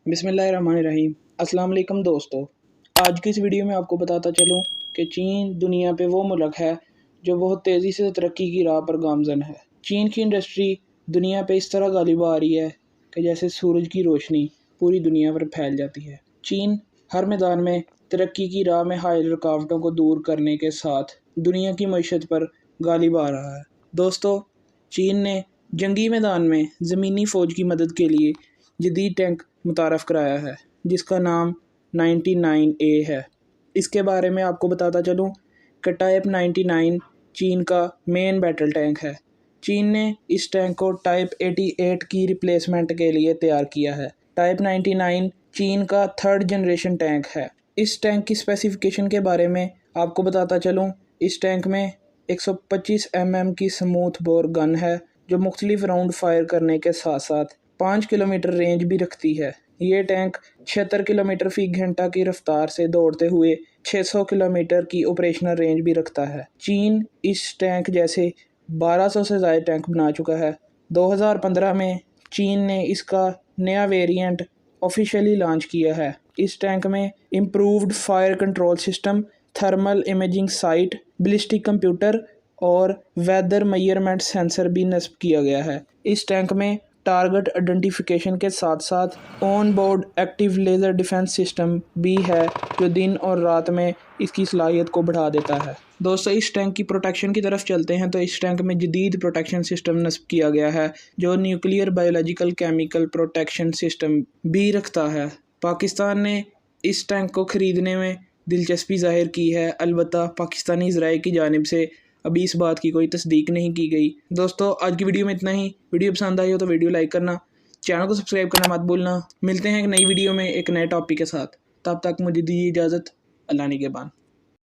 बिस्मिल्लाहिर्रहमानिर्रहीम। अस्सलाम वालेकुम दोस्तों, आज की इस वीडियो में आपको बताता चलूँ कि चीन दुनिया पे वो मुल्क है जो बहुत तेज़ी से तरक्की की राह पर गामज़न है। चीन की इंडस्ट्री दुनिया पे इस तरह गालिब आ रही है कि जैसे सूरज की रोशनी पूरी दुनिया पर फैल जाती है। चीन हर मैदान में तरक्की की राह में हायल रुकावटों को दूर करने के साथ दुनिया की मईशत पर गालिब आ रहा है। दोस्तों, चीन ने जंगी मैदान में ज़मीनी फ़ौज की मदद के लिए जदीद टैंक मुतारफ़ कराया है जिसका नाम 99A है। इसके बारे में आपको बताता चलूँ कि टाइप 99 चीन का मेन बैटल टैंक है। चीन ने इस टैंक को टाइप 88 की रिप्लेसमेंट के लिए तैयार किया है। टाइप 99 चीन का थर्ड जनरेशन टैंक है। इस टैंक की स्पेसिफिकेशन के बारे में आपको बताता चलूँ, इस टैंक में 125 mm की स्मूथ बोर गन है जो मुख्तलिफ राउंड फायर करने के साथ साथ 5 किलोमीटर रेंज भी रखती है। ये टैंक 76 किलोमीटर फ़ी घंटा की रफ्तार से दौड़ते हुए 600 किलोमीटर की ऑपरेशनल रेंज भी रखता है। चीन इस टैंक जैसे 1200 से ज़्यादा टैंक बना चुका है। 2015 में चीन ने इसका नया वेरिएंट ऑफिशियली लॉन्च किया है। इस टैंक में improved fire control system, thermal imaging site, ballistic computer और वेदर मेजरमेंट सेंसर भी नस्ब किया गया है। इस टैंक में टारगेट आइडेंटिफिकेशन के साथ साथ on board active laser defence system भी है जो दिन और रात में इसकी सलाहियत को बढ़ा देता है। दोस्तों, इस टैंक की प्रोटेक्शन की तरफ चलते हैं तो इस टैंक में जदीद प्रोटेक्शन सिस्टम नस्ब किया गया है जो nuclear, biological, chemical protection system भी रखता है। पाकिस्तान ने इस टैंक को ख़रीदने में दिलचस्पी ज़ाहिर की है, अलबत्ता पाकिस्तानी ज़राए की जानिब से अभी इस बात की कोई तस्दीक नहीं की गई। दोस्तों, आज की वीडियो में इतना ही। वीडियो पसंद आई हो तो वीडियो लाइक करना, चैनल को सब्सक्राइब करना मत भूलना। मिलते हैं एक नई वीडियो में एक नए टॉपिक के साथ। तब तक मुझे दीजिए इजाज़त। अल्लाह निगहबान।